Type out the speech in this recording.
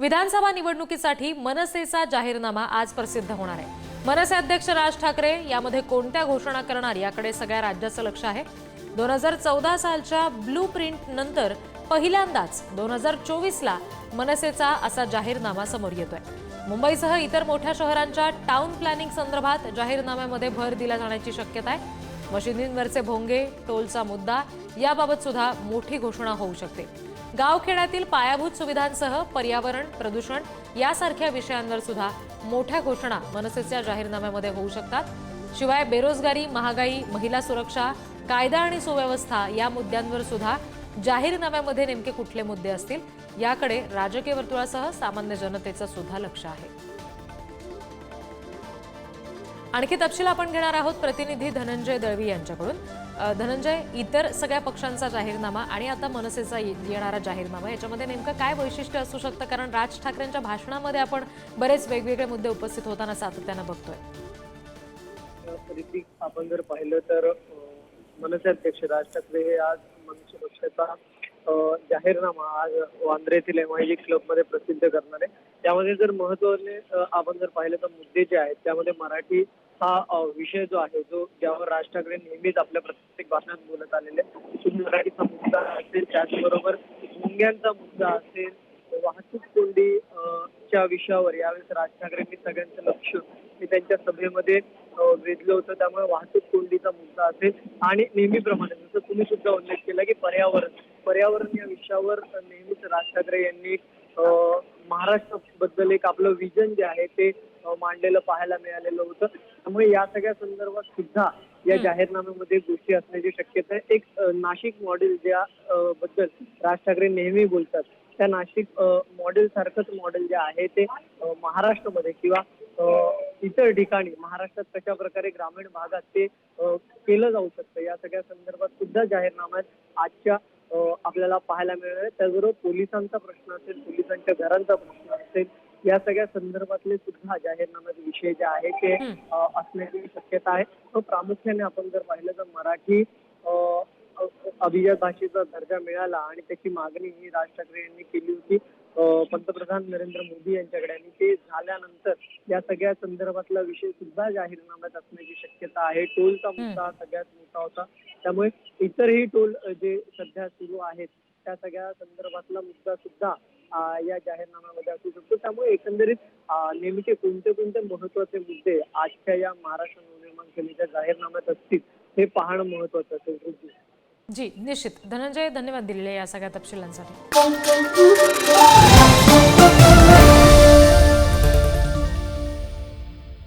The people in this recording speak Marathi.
विधानसभा निवडणुकीसाठी मनसेचा जाहीरनामा आज प्रसिद्ध होणार आहे। मनसे अध्यक्ष राज ठाकरे यामध्ये कोणत्या घोषणा करणार याकडे सगळ्या राज्याचं लक्ष आहे। 2014 सालच्या ब्लू प्रिंट नंतर पहिल्यांदाच 2024ला मनसेचा असा जाहीरनामा समोर येतोय। मुंबईसह इतर मोठ्या शहरांच्या टाउन प्लॅनिंग संदर्भात जाहीरनाम्यामध्ये भर दिला जाण्याची शक्यता आहे। मशिदींवरचे भोंगे, टोलचा मुद्दा याबाबत सुद्धा मोठी घोषणा होऊ शकते। गावखेड्यातील पायाभूत सुविधांसह पर्यावरण, प्रदूषण यासारख्या विषयांवर सुद्धा मोठ्या घोषणा मनसेच्या जाहीरनाम्यामध्ये होऊ शकतात। शिवाय बेरोजगारी, महागाई, महिला सुरक्षा, कायदा आणि सुव्यवस्था या मुद्द्यांवर सुद्धा जाहीरनाम्यामध्ये नेमके कुठले मुद्दे असतील याकडे राजकीय वर्तुळासह सामान्य जनतेचं सुद्धा लक्ष आहे। आणखी तपशील आपण घेणार आहोत प्रतिनिधी धनंजय दळवी यांच्याकडून। धनंजय, इतर सगळ्या पक्षांचा जाहीरनामा आणि आता मनसेचा येणारा जाहीरनामा याच्यामध्ये नेमकं काय वैशिष्ट्य असू शकतं? कारण राज ठाकरेंच्या भाषणामध्ये आपण बरेच वेगवेगळे मुद्दे उपस्थित होताना सातत्यानं बघतोय। आपण जर पाहिलं तर मनसे अध्यक्ष राज ठाकरे हे आज मनसे पक्षाचा जाहीरनामा आज वांद्रे येथील MIG क्लबमध्ये प्रसिद्ध करणार आहे। त्यामध्ये जर महत्त्वाने आपण जर पाहिलं तर मुद्दे जे आहेत त्यामध्ये मराठी हा विषय जो आहे जो ज्यावर राज ठाकरे नेहमीच आपल्या प्रत्येक भाषणात बोलत आलेले मराठीचा मुद्दा असेल, त्याचबरोबर मुंग्यांचा मुद्दा असेल, वाहतूक कोंडी च्या विषयावर यावेळेस राज ठाकरेंनी सगळ्यांचं लक्ष हे त्यांच्या सभेमध्ये वेधलं होतं। त्यामुळे वाहतूक कोंडीचा मुद्दा असेल आणि नेहमीप्रमाणे जसं तुम्ही सुद्धा उल्लेख केला की पर्यावरण या विषयावर नेहमीच राज ठाकरे यांनी महाराष्ट्राबद्दल एक आपलं विजन जे आहे ते मांडलेलं पाहायला मिळालेलं होतं। त्यामुळे या सगळ्या संदर्भात सुद्धा या जाहीरनाम्यामध्ये गोष्टी असण्याची शक्यता आहे। एक नाशिक मॉडेल ज्या बद्दल राज ठाकरे नेहमी बोलतात त्या नाशिक मॉडेल सारखंच मॉडेल जे आहे ते महाराष्ट्रामध्ये किंवा इतर ठिकाणी महाराष्ट्रात कशा प्रकारे ग्रामीण भागात ते केलं जाऊ शकतं या सगळ्या संदर्भात सुद्धा जाहीरनाम्यात आजच्या आपल्याला पाहायला मिळणार आहे। त्याचबरोबर पोलिसांचा प्रश्न असेल, पोलिसांच्या घरांचा प्रश्न असेल, या सगळ्या संदर्भातले सुद्धा जाहीरनाम्याचे विषय जे आहे ते असण्याची शक्यता आहे। प्रामुख्याने आपण जर पाहिलं तर मराठी अभिजात भाषेचा दर्जा मिळाला आणि त्याची मागणी ही राज ठाकरे यांनी केली होती पंतप्रधान नरेंद्र मोदी यांच्याकडे, आणि ते झाल्यानंतर या सगळ्या संदर्भातला विषय सुद्धा जाहीरनाम्यात असण्याची शक्यता आहे। टोलचा मुद्दा सगळ्यात मोठा होता, त्यामुळे इतरही टोल जे सध्या सुरू आहेत त्या सगळ्या संदर्भातला मुद्दा सुद्धा या जाहीरनाम्यामध्ये असू शकतो। त्यामुळे एकंदरीत नेमके कोणते महत्वाचे मुद्दे आजच्या या महाराष्ट्र नवनिर्माण सेनेच्या जाहीरनाम्यात असतील हे पाहणं महत्वाचं असेल। जी निश्चित धनंजय, धन्यवाद दिलेल्या या सगळ्या तपशिलांसाठी।